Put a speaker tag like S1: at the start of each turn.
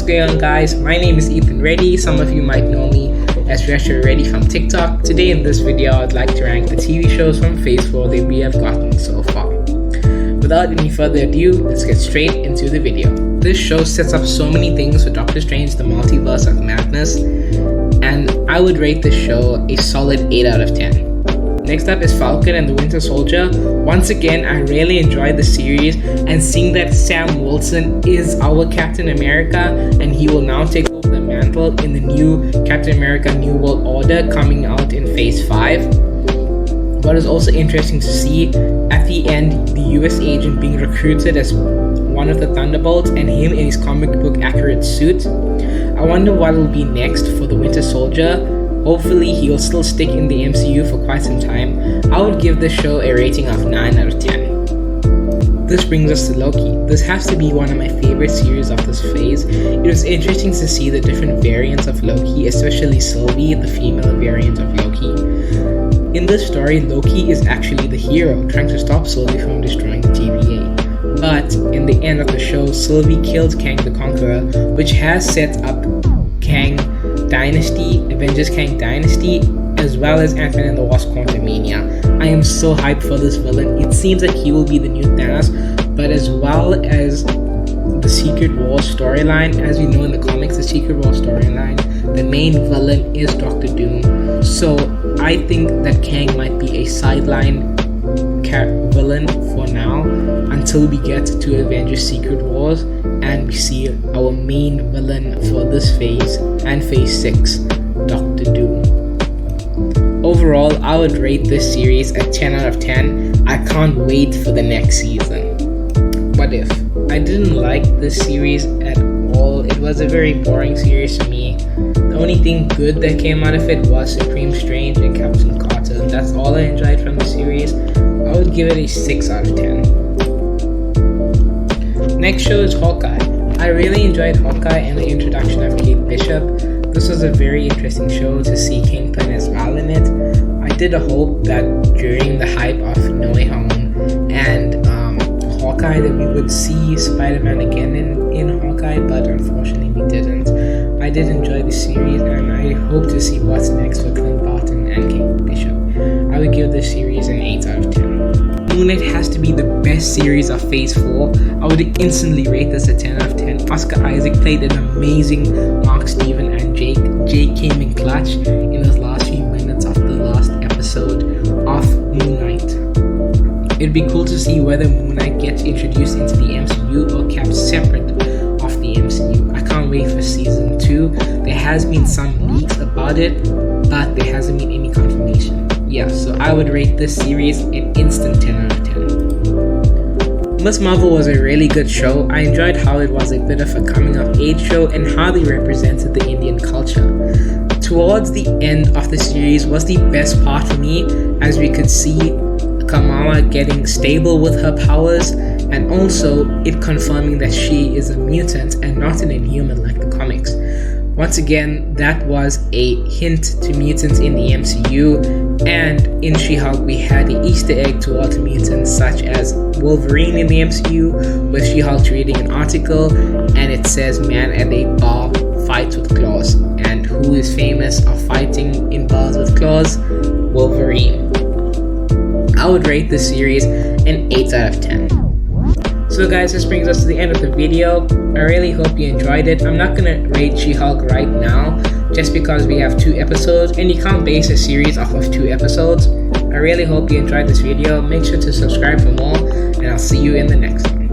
S1: going on, guys? My name is Ethan Reddy. Some of you might know me as Retro Reddy from TikTok. Today in this video, I'd like to rank the TV shows from Phase 4 that we have gotten so far. Without any further ado, let's get straight into the video. This show sets up so many things for Doctor Strange, the Multiverse of Madness, and I would rate this show a solid 8 out of 10. Next up is Falcon and the Winter Soldier. Once again, I really enjoyed the series, and seeing that Sam Wilson is our Captain America and he will now take over the mantle in the new Captain America New World Order coming out in Phase 5. What is also interesting to see, at the end, the US agent being recruited as one of the Thunderbolts and him in his comic book accurate suit. I wonder what will be next for the Winter Soldier. Hopefully he will still stick in the MCU for quite some time. I would give this show a rating of 9 out of 10. This brings us to Loki. This has to be one of my favorite series of this phase. It was interesting to see the different variants of Loki, especially Sylvie, the female variant of Loki. In this story, Loki is actually the hero, trying to stop Sylvie from destroying the TVA. But in the end of the show, Sylvie killed Kang the Conqueror, which has set up Kang Dynasty, Avengers Kang Dynasty, as well as Ant-Man and the Wasp Quantumania. I am so hyped for this villain. It seems like he will be the new Thanos, but as well as the Secret Wars storyline, as we know in the comics, the Secret Wars storyline, the main villain is Doctor Doom. So I think that Kang might be a sideline villain for now until we get to Avengers Secret Wars and we see our main villain for this phase and Phase 6, Doctor Doom. Overall, I would rate this series a 10 out of 10. I can't wait for the next season. What if? I didn't like this series at all. It was a very boring series to me. The only thing good that came out of it was Supreme Strange and Captain Carter. That's all I enjoyed from the series. I would give it a 6 out of 10. Next show is Hawkeye. I really enjoyed Hawkeye and the introduction of Kate Bishop. This was a very interesting show to see Kingpin as well in it. I did hope that during the hype of No Way Home and Hawkeye that we would see Spider-Man again in Hawkeye, but unfortunately we didn't. I did enjoy the series and I hope to see what's next for Clint Barton and Kate Bishop. I would give this series an 8 out of 10. Moon Knight has to be the best series of Phase 4. I would instantly rate this a 10 out of 10. Oscar Isaac played an amazing Mark Steven and Jake. Jake came in clutch in those last few minutes of the last episode of Moon Knight. It'd be cool to see whether Moon Knight gets introduced into the MCU or kept separate of the MCU. I can't wait for season 2. There has been some leaks about it, but there hasn't been any confirmation. Yeah, so I would rate this series an instant 10 out of 10. Miss Marvel was a really good show. I enjoyed how it was a bit of a coming of age show and how they represented the Indian culture. Towards the end of the series was the best part for me, as we could see Kamala getting stable with her powers and also it confirming that she is a mutant and not an inhuman like the comics. Once again, that was a hint to mutants in the MCU, and in She-Hulk we had the Easter egg towards mutants such as Wolverine in the MCU, with She-Hulk reading an article and it says man at a bar fights with claws, and who is famous of fighting in bars with claws? Wolverine. I would rate this series an 8 out of 10. So guys, this brings us to the end of the video. I really hope you enjoyed it. I'm not gonna rate She-Hulk right now just because we have 2 episodes and you can't base a series off of 2 episodes. I really hope you enjoyed this video. Make sure to subscribe for more and I'll see you in the next one.